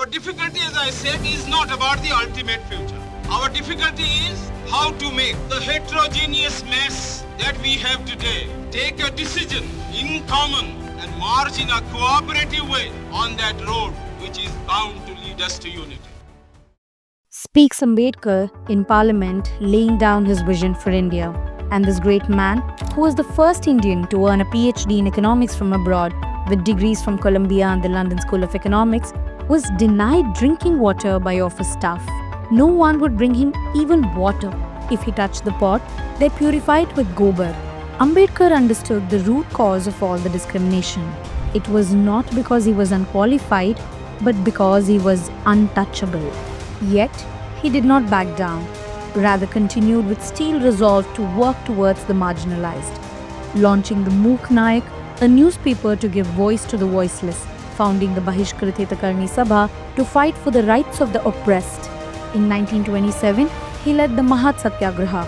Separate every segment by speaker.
Speaker 1: difficulty, as I said, is not about the ultimate future. Our difficulty is how to make the heterogeneous mess that we have today take a decision in common and march in a cooperative way on that road which is bound to lead us to unity.
Speaker 2: Speaks Ambedkar in Parliament laying down his vision for India. And this great man, who was the first Indian to earn a PhD in economics from abroad with degrees from Columbia and the London School of Economics, was denied drinking water by office staff. No one would bring him even water. If he touched the pot, they purify it with gobar. Ambedkar understood the root cause of all the discrimination. It was not because he was unqualified, but because he was untouchable. Yet, he did not back down, rather continued with steel resolve to work towards the marginalized, launching the Mook Nayak, a newspaper to give voice to the voiceless, founding the Bahishkrit Hitakarni Sabha to fight for the rights of the oppressed. In 1927, he led the Mahat Satyagraha,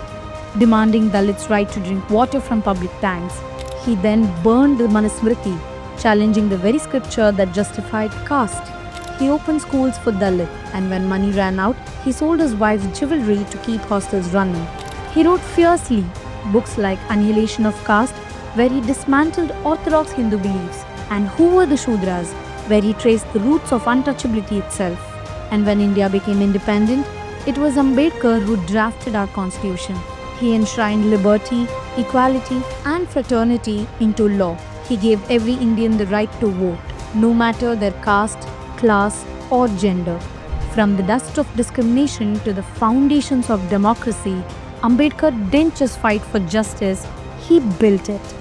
Speaker 2: demanding Dalits' right to drink water from public tanks. He then burned the Manusmriti, challenging the very scripture that justified caste. He opened schools for Dalit, and when money ran out, he sold his wife's jewelry to keep hostels running. He wrote fiercely books like Annihilation of Caste, where he dismantled orthodox Hindu beliefs, and Who Were the Shudras, where he traced the roots of untouchability itself. And when India became independent, it was Ambedkar who drafted our constitution. He enshrined liberty, equality, and fraternity into law. He gave every Indian the right to vote, no matter their caste, class, or gender. From the dust of discrimination to the foundations of democracy, Ambedkar didn't just fight for justice, he built it.